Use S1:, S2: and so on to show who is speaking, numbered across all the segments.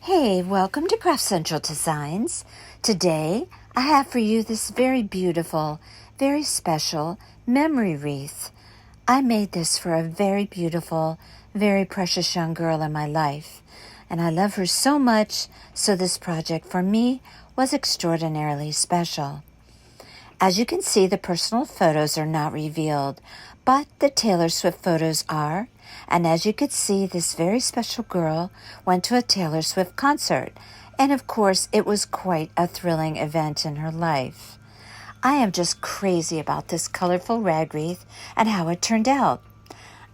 S1: Hey, welcome to Craft Central Designs. Today, I have for you this very beautiful, very special memory wreath. I made this for a very beautiful, very precious young girl in my life, and I love her so much, so this project for me was extraordinarily special. As you can see, the personal photos are not revealed, but the Taylor Swift photos are. And as you could see, this very special girl went to a Taylor Swift concert. And of course, it was quite a thrilling event in her life. I am just crazy about this colorful rag wreath and how it turned out.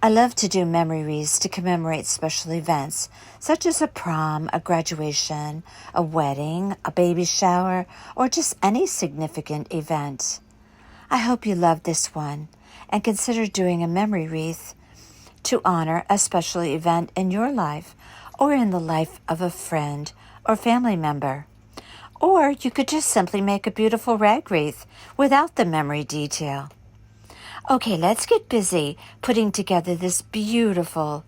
S1: I love to do memory wreaths to commemorate special events, such as a prom, a graduation, a wedding, a baby shower, or just any significant event. I hope you love this one and consider doing a memory wreath to honor a special event in your life or in the life of a friend or family member. Or you could just simply make a beautiful rag wreath without the memory detail. Okay, let's get busy putting together this beautiful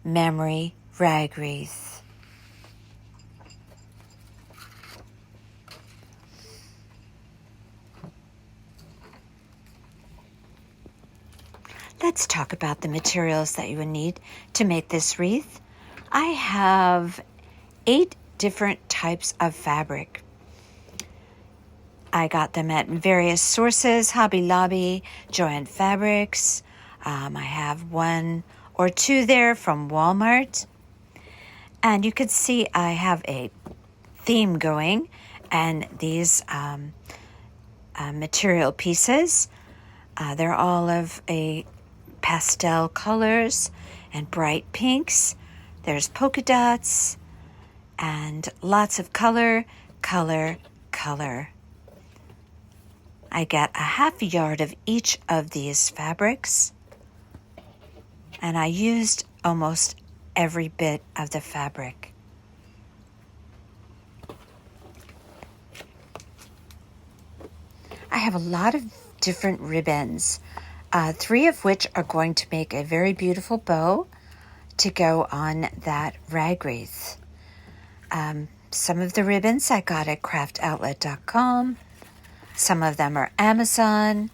S1: memory rag wreath. Let's talk about the materials that you would need to make this wreath. I have 8 different types of fabric. I got them at various sources, Hobby Lobby, Joann Fabrics. I have 1 or 2 there from Walmart. And you can see I have a theme going, and these material pieces, they're all of a pastel colors and bright pinks. There's polka dots and lots of color. I get a half yard of each of these fabrics, and I used almost every bit of the fabric. I have a lot of different ribbons, 3 of which are going to make a very beautiful bow to go on that rag wreath. Some of the ribbons I got at craftoutlet.com. Some of them are Amazon.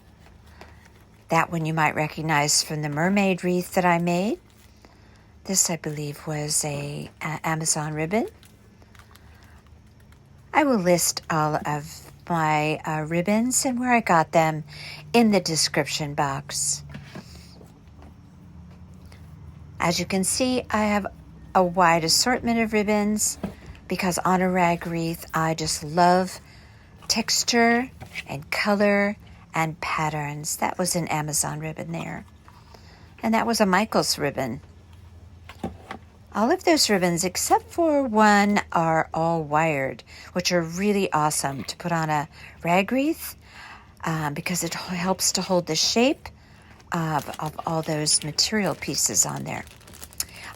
S1: That one you might recognize from the mermaid wreath that I made. This, I believe, was a Amazon ribbon. I will list all of my ribbons and where I got them in the description box. As you can see, I have a wide assortment of ribbons because on a rag wreath, I just love texture and color and patterns. That was an Amazon ribbon there. And that was a Michaels ribbon. All of those ribbons, except for one, are all wired, which are really awesome to put on a rag wreath because it helps to hold the shape of all those material pieces on there.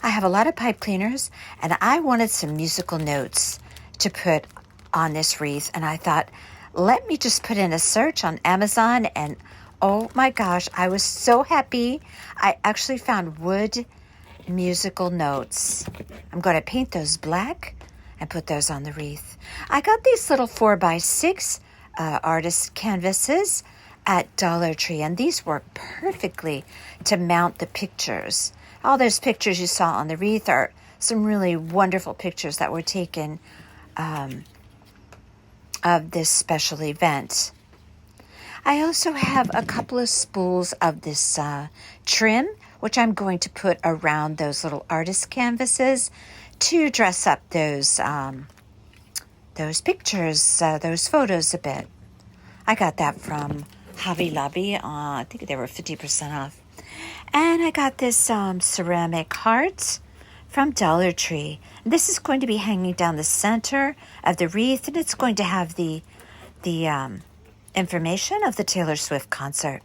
S1: I have a lot of pipe cleaners, and I wanted some musical notes to put on this wreath, and I thought, let me just put in a search on Amazon, and oh my gosh, I was so happy. I actually found wood musical notes. I'm going to paint those black and put those on the wreath. I got these little 4x6 artist canvases at Dollar Tree, and these work perfectly to mount the pictures. All those pictures you saw on the wreath are some really wonderful pictures that were taken of this special event. I also have a couple of spools of this trim, which I'm going to put around those little artist canvases to dress up those pictures, those photos a bit. I got that from Hobby Lobby. I think they were 50% off. And I got this ceramic heart from Dollar Tree. This is going to be hanging down the center of the wreath, and it's going to have the information of the Taylor Swift concert.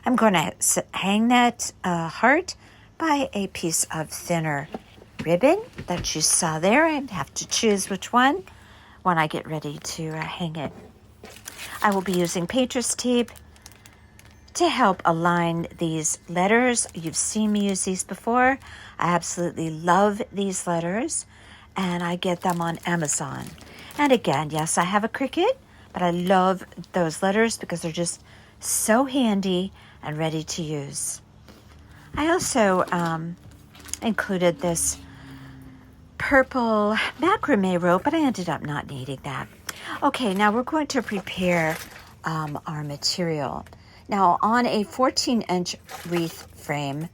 S1: I'm going to hang that heart by a piece of thinner ribbon that you saw there. I have to choose which one when I get ready to hang it. I will be using painter's tape to help align these letters. You've seen me use these before. I absolutely love these letters. and I get them on Amazon. And again, yes, I have a Cricut, but I love those letters because they're just so handy and ready to use. I also included this purple macrame rope, but I ended up not needing that. Okay, now we're going to prepare our material. Now on a 14-inch wreath frame,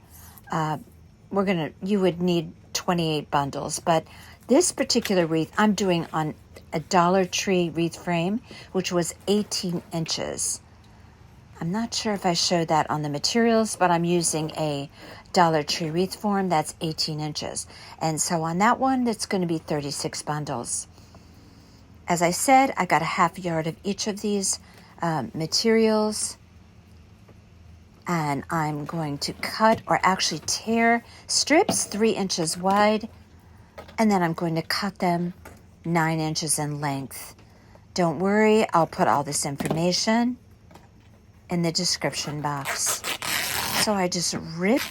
S1: you would need 28 bundles, but this particular wreath I'm doing on a Dollar Tree wreath frame, which was 18 inches. I'm not sure if I showed that on the materials, but I'm using a Dollar Tree wreath form that's 18 inches. And so on that one, it's going to be 36 bundles. As I said, I got a half yard of each of these materials. And I'm going to cut or actually tear strips 3 inches wide. And then I'm going to cut them 9 inches in length. Don't worry, I'll put all this information in the description box. So I just rip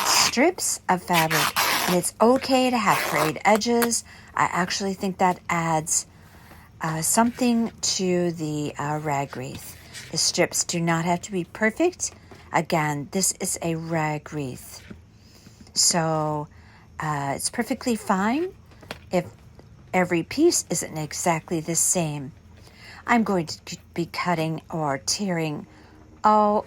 S1: strips of fabric, and it's okay to have frayed edges. I actually think that adds something to the rag wreath. The strips do not have to be perfect. Again, this is a rag wreath. So it's perfectly fine if every piece isn't exactly the same. I'm going to be cutting or tearing all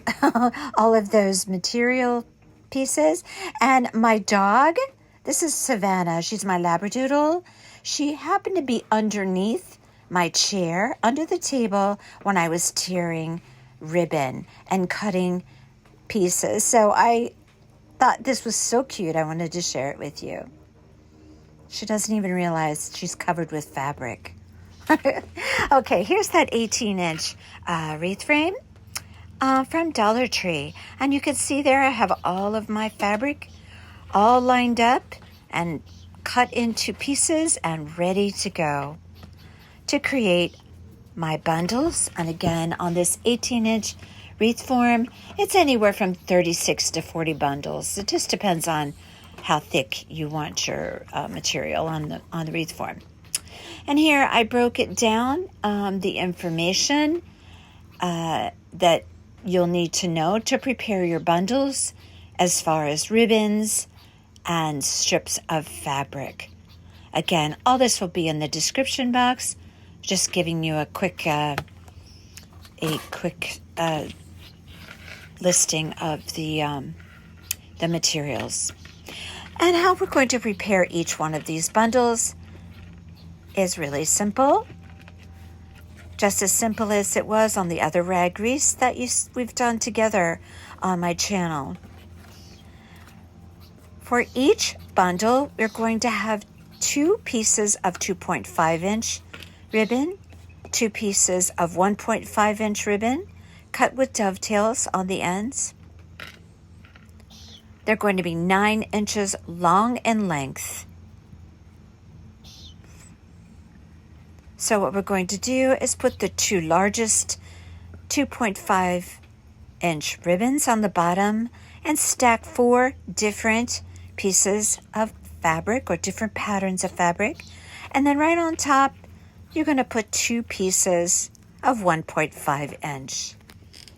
S1: of those material pieces. And my dog, this is Savannah, she's my Labradoodle. She happened to be underneath my chair, under the table, when I was tearing ribbon and cutting pieces. So I thought this was so cute, I wanted to share it with you. She doesn't even realize she's covered with fabric. Okay, here's that 18-inch wreath frame from Dollar Tree. And you can see there I have all of my fabric all lined up and cut into pieces and ready to go to create my bundles. And again, on this 18-inch wreath form, it's anywhere from 36 to 40 bundles. It just depends on how thick you want your material on the wreath form. And here I broke it down, the information that you'll need to know to prepare your bundles as far as ribbons and strips of fabric. Again, all this will be in the description box, just giving you a quick listing of the materials. And how we're going to prepare each one of these bundles is really simple. Just as simple as it was on the other rag wreaths that we've done together on my channel. For each bundle, we're going to have 2 pieces of 2.5-inch ribbon, 2 pieces of 1.5-inch ribbon, cut with dovetails on the ends. They're going to be 9 inches long in length. So what we're going to do is put the 2 largest 2.5-inch ribbons on the bottom and stack 4 different pieces of fabric or different patterns of fabric. And then right on top, you're going to put 2 pieces of 1.5-inch.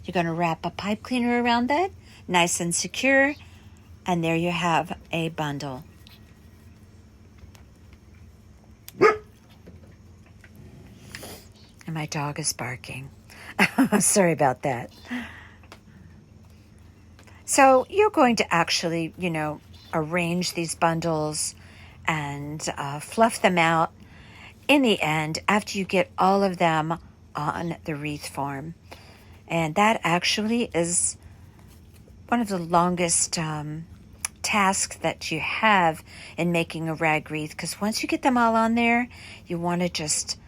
S1: You're going to wrap a pipe cleaner around that, nice and secure, and there you have a bundle. And my dog is barking. Sorry about that. So you're going to actually, arrange these bundles and fluff them out in the end after you get all of them on the wreath form. And that actually is one of the longest tasks that you have in making a rag wreath, because once you get them all on there, you want to just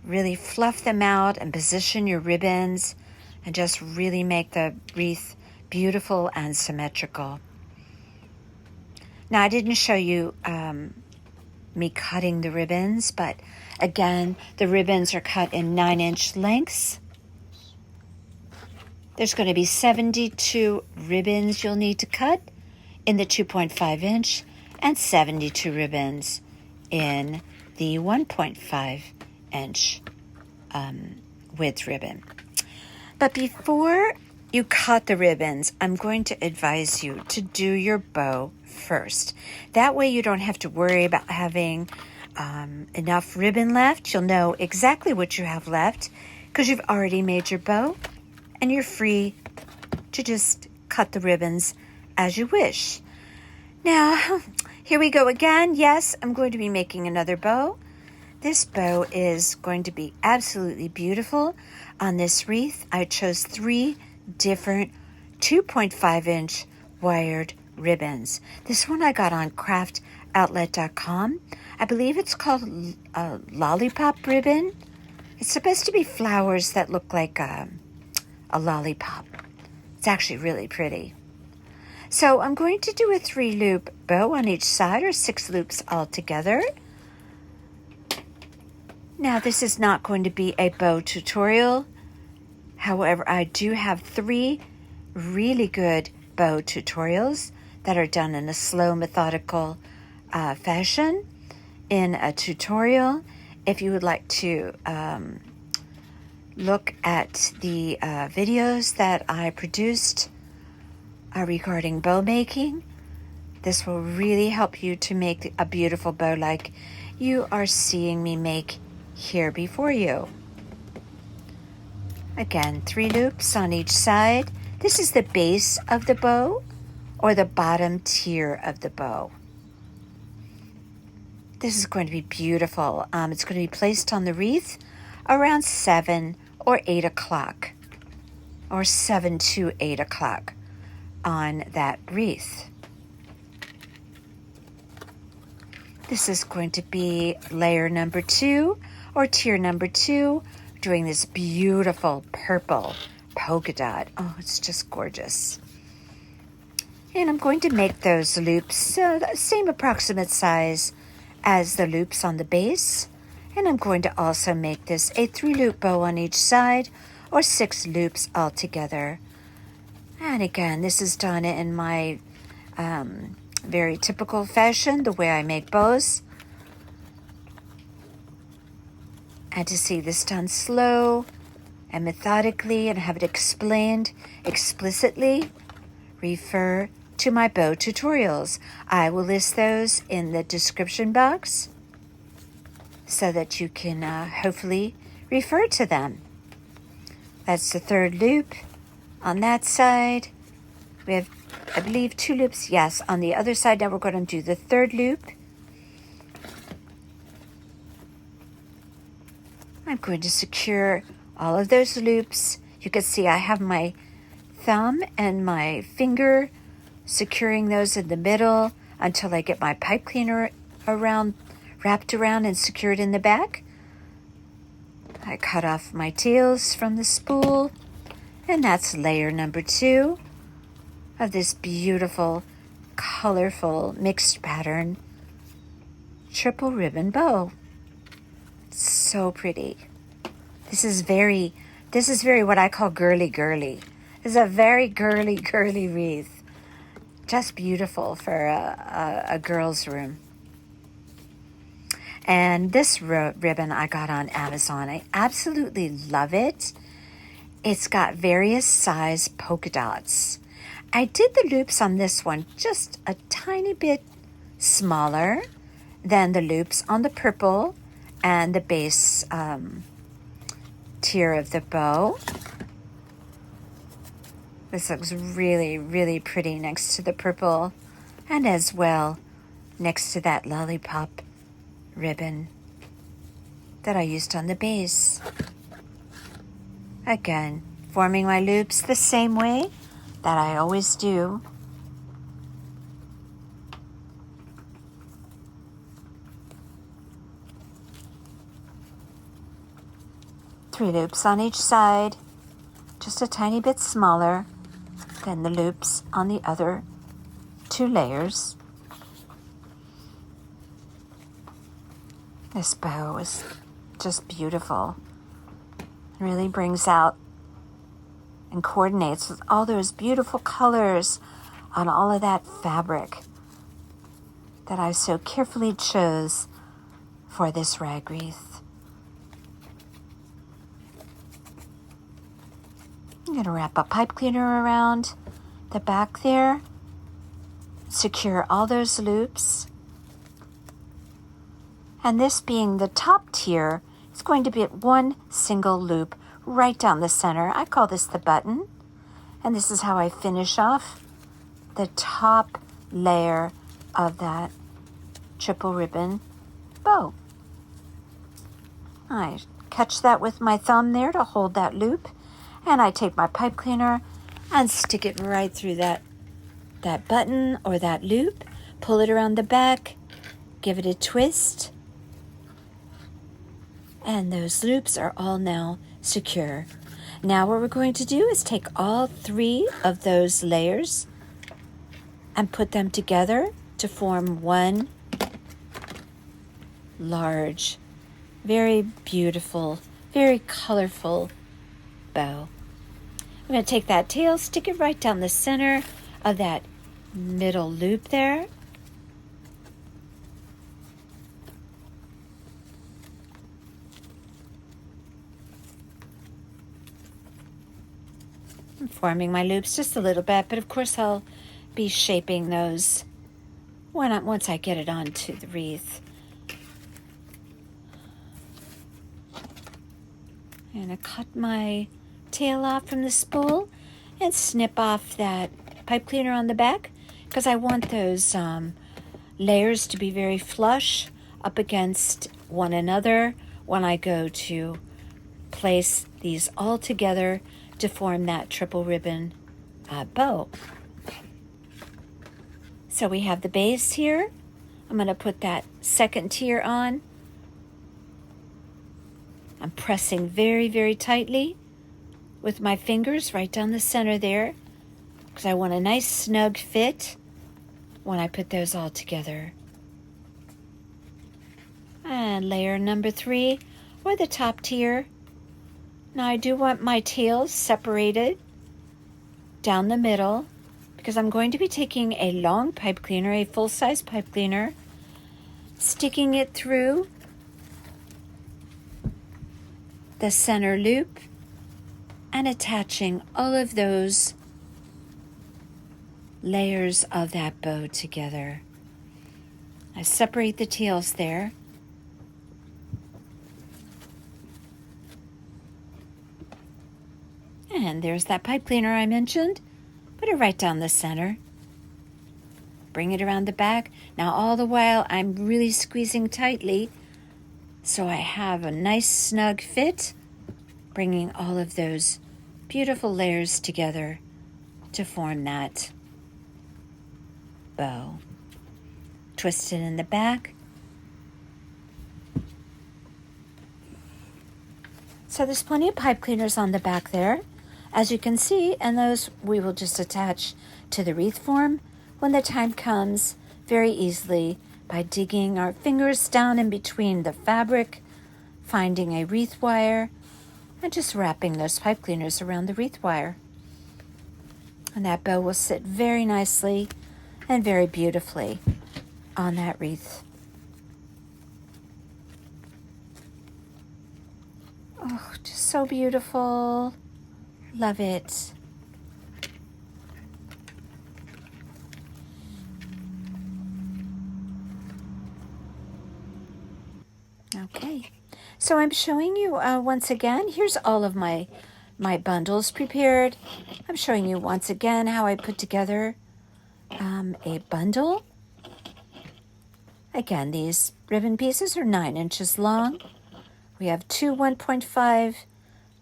S1: really fluff them out and position your ribbons and just really make the wreath beautiful and symmetrical. Now, I didn't show you me cutting the ribbons, but again, the ribbons are cut in 9-inch lengths. There's going to be 72 ribbons you'll need to cut in the 2.5-inch and 72 ribbons in the 1.5 inch width ribbon. But before you cut the ribbons, I'm going to advise you to do your bow first. That way you don't have to worry about having enough ribbon left. You'll know exactly what you have left because you've already made your bow, and you're free to just cut the ribbons as you wish. Now, here we go again. Yes, I'm going to be making another bow. This bow is going to be absolutely beautiful. On this wreath, I chose 3 different 2.5 inch wired ribbons. This one I got on craftoutlet.com. I believe it's called a lollipop ribbon. It's supposed to be flowers that look like a lollipop. It's actually really pretty. So I'm going to do a 3-loop bow on each side, or 6 loops altogether. Now, this is not going to be a bow tutorial. However, I do have 3 really good bow tutorials that are done in a slow, methodical fashion in a tutorial. If you would like to look at the videos that I produced regarding bow making, this will really help you to make a beautiful bow like you are seeing me make here before you. Again, 3 loops on each side. This is the base of the bow, or the bottom tier of the bow. This is going to be beautiful. It's going to be placed on the wreath around 7 or 8 o'clock, or 7 to 8 o'clock on that wreath. This is going to be layer number 2, or tier number 2, doing this beautiful purple polka dot. Oh, it's just gorgeous. And I'm going to make those loops the same approximate size as the loops on the base. And I'm going to also make this a 3-loop bow on each side, or 6 loops altogether. And again, this is done in my very typical fashion, the way I make bows. And to see this done slow and methodically and have it explained explicitly, refer to my bow tutorials. I will list those in the description box so that you can hopefully refer to them. That's the 3rd loop on that side. We have, I believe, 2 loops. Yes, on the other side. Now we're going to do the 3rd loop. I'm going to secure all of those loops. You can see I have my thumb and my finger securing those in the middle until I get my pipe cleaner wrapped around and secured in the back. I cut off my tails from the spool, and that's layer number 2 of this beautiful, colorful, mixed pattern triple ribbon bow. So pretty. This is very what I call girly. This is a very girly wreath. Just beautiful for a girl's room. And this ribbon I got on Amazon. I absolutely love it. It's got various size polka dots. I did the loops on this one just a tiny bit smaller than the loops on the purple and the base tier of the bow. This looks really, really pretty next to the purple, and as well next to that lollipop ribbon that I used on the base. Again, forming my loops the same way that I always do. Three loops on each side, just a tiny bit smaller than the loops on the other 2 layers. This bow is just beautiful. It really brings out and coordinates with all those beautiful colors on all of that fabric that I so carefully chose for this rag wreath. I'm going to wrap a pipe cleaner around the back there, secure all those loops. And this being the top tier, it's going to be one single loop right down the center. I call this the button. And this is how I finish off the top layer of that triple ribbon bow. I catch that with my thumb there to hold that loop. And I take my pipe cleaner and stick it right through that button or that loop. Pull it around the back. Give it a twist. And those loops are all now secure. Now what we're going to do is take all 3 of those layers and put them together to form one large, very beautiful, very colorful bow. I'm going to take that tail, stick it right down the center of that middle loop there. I'm forming my loops just a little bit, but of course I'll be shaping those once I get it onto the wreath. I'm going to cut my tail off from the spool and snip off that pipe cleaner on the back because I want those layers to be very flush up against one another when I go to place these all together to form that triple ribbon bow. So we have the base here. I'm going to put that second tier on. I'm pressing very, very tightly with my fingers right down the center there because I want a nice snug fit when I put those all together. And layer number 3, or the top tier. Now I do want my tails separated down the middle because I'm going to be taking a long pipe cleaner, a full-size pipe cleaner, sticking it through the center loop and attaching all of those layers of that bow together. I separate the tails there. And there's that pipe cleaner I mentioned. Put it right down the center. Bring it around the back. Now all the while I'm really squeezing tightly so I have a nice snug fit, bringing all of those beautiful layers together to form that bow. Twist it in the back. So there's plenty of pipe cleaners on the back there, as you can see, and those we will just attach to the wreath form when the time comes very easily by digging our fingers down in between the fabric, finding a wreath wire, and just wrapping those pipe cleaners around the wreath wire. And that bow will sit very nicely and very beautifully on that wreath. Oh, just so beautiful. Love it. Okay, so I'm showing you once again, here's all of my bundles prepared. I'm showing you once again how I put together a bundle. Again, these ribbon pieces are 9 inches long. We have 2 1.5,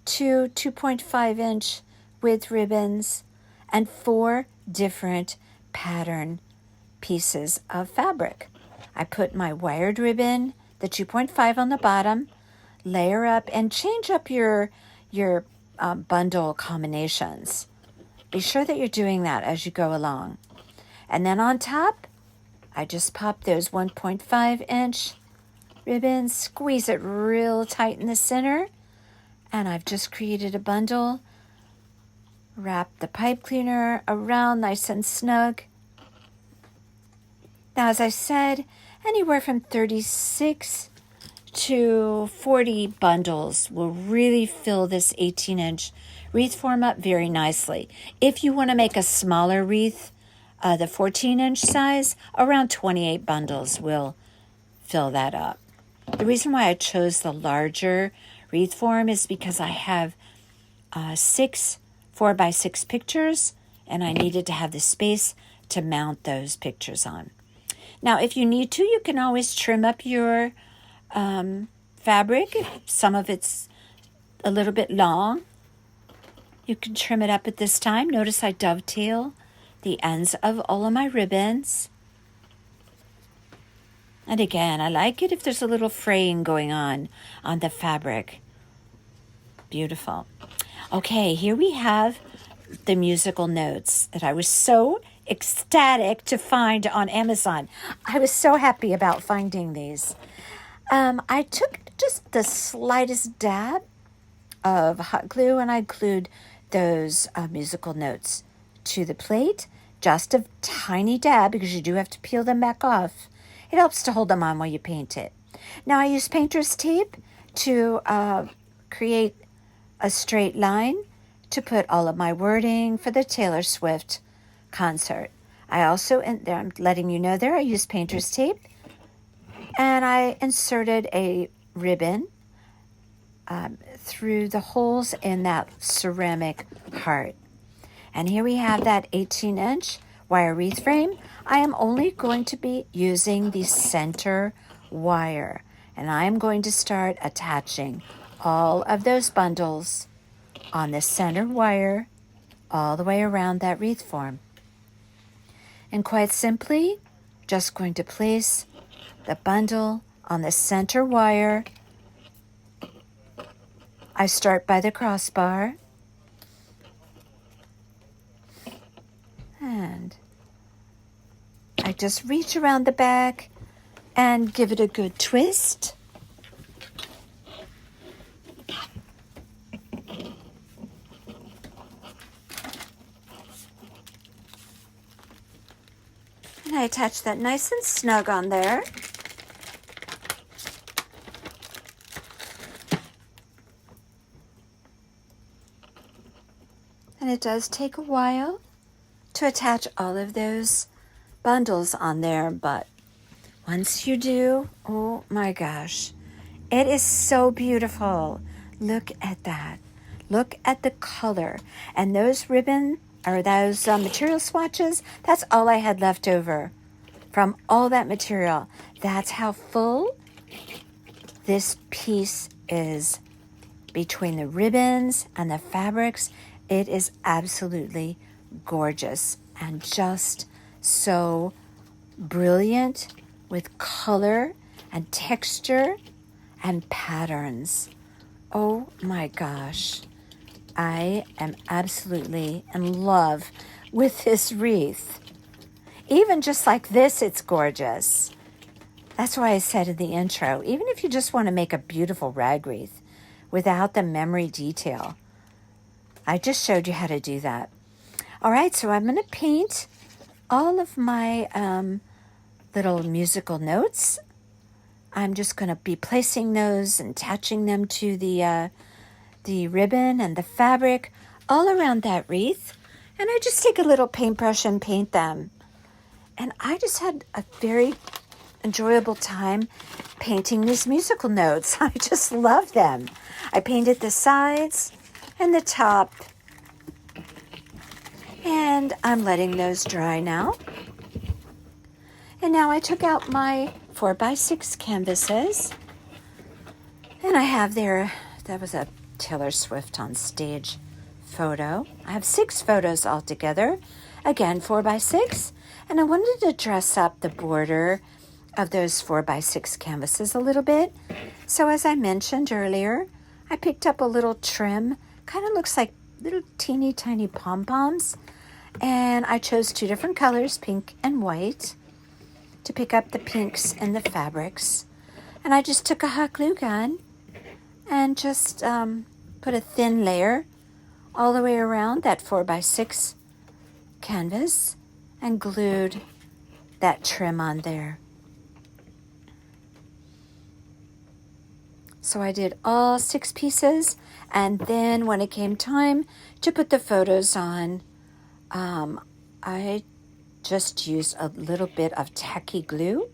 S1: 2 2.5 inch width ribbons, and 4 different pattern pieces of fabric. I put my wired ribbon, the 2.5 on the bottom, layer up and change up your bundle combinations. Be sure that you're doing that as you go along. And then on top, I just pop those 1.5 inch ribbons, squeeze it real tight in the center, and I've just created a bundle. Wrap the pipe cleaner around nice and snug. Now, as I said, anywhere from 36 to 40 bundles will really fill this 18-inch wreath form up very nicely. If you want to make a smaller wreath, the 14-inch size, around 28 bundles will fill that up. The reason why I chose the larger wreath form is because I have 6 4x6 pictures, and I needed to have the space to mount those pictures on. Now, if you need to, you can always trim up your fabric. If some of it's a little bit long, you can trim it up at this time. Notice I dovetail the ends of all of my ribbons. And again, I like it if there's a little fraying going on the fabric. Beautiful. Okay, here we have the musical notes that I was so ecstatic to find on Amazon. I was so happy about finding these. I took just the slightest dab of hot glue and I glued those musical notes to the plate. Just a tiny dab because you do have to peel them back off. It helps to hold them on while you paint it. Now I use painter's tape to create a straight line to put all of my wording for the Taylor Swift concert. I also, I'm letting you know there, I used painter's tape and I inserted a ribbon through the holes in that ceramic heart. And here we have that 18-inch wire wreath frame. I am only going to be using the center wire, and I am going to start attaching all of those bundles on the center wire all the way around that wreath form. And quite simply, just going to place the bundle on the center wire. I start by the crossbar and I just reach around the back and give it a good twist. And I attach that nice and snug on there. And it does take a while to attach all of those bundles on there, but once you do, oh my gosh, it is so beautiful. Look at that. Look at the color. And those ribbon or those material swatches, that's all I had left over from all that material. That's how full this piece is between the ribbons and the fabrics. It is absolutely gorgeous and just so brilliant with color and texture and patterns. Oh my gosh. I am absolutely in love with this wreath. Even just like this, it's gorgeous. That's why I said in the intro, even if you just want to make a beautiful rag wreath without the memory detail, I just showed you how to do that. All right, so I'm going to paint all of my little musical notes. I'm just going to be placing those and attaching them to the ribbon and the fabric all around that wreath. And I just take a little paintbrush and paint them. And I just had a very enjoyable time painting these musical notes. I just love them. I painted the sides and the top. And I'm letting those dry now. And now I took out my 4x6 canvases. And I have there, that was a Taylor Swift on stage photo. I have 6 photos altogether. Again, 4x6. And I wanted to dress up the border of those 4x6 canvases a little bit. So as I mentioned earlier, I picked up a little trim. Kind of looks like little teeny tiny pom-poms. And I chose 2 different colors, pink and white, to pick up the pinks and the fabrics. And I just took a hot glue gun and just put a thin layer all the way around that 4x6 canvas and glued that trim on there. So I did all 6 pieces, and then when it came time to put the photos on, I just used a little bit of tacky glue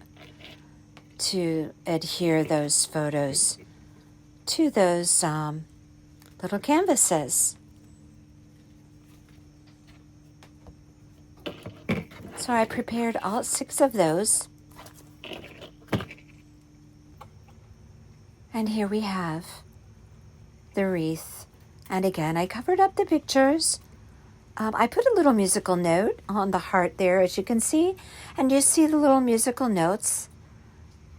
S1: to adhere those photos to those little canvases. So I prepared all 6 of those. And here we have the wreath. And again, I covered up the pictures. I put a little musical note on the heart there, as you can see. And you see the little musical notes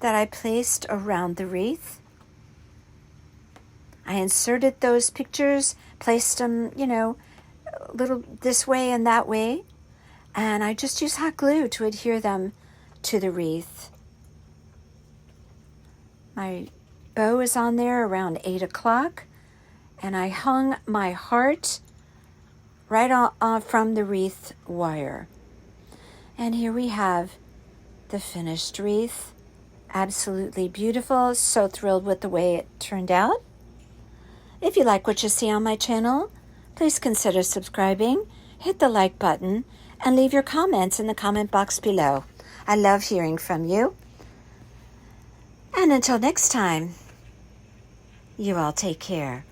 S1: that I placed around the wreath. I inserted those pictures, placed them, a little this way and that way. And I just used hot glue to adhere them to the wreath. My bow is on there around 8 o'clock. And I hung my heart right on from the wreath wire. And here we have the finished wreath. Absolutely beautiful. So thrilled with the way it turned out. If you like what you see on my channel, please consider subscribing, hit the like button, and leave your comments in the comment box below. I love hearing from you. And until next time, you all take care.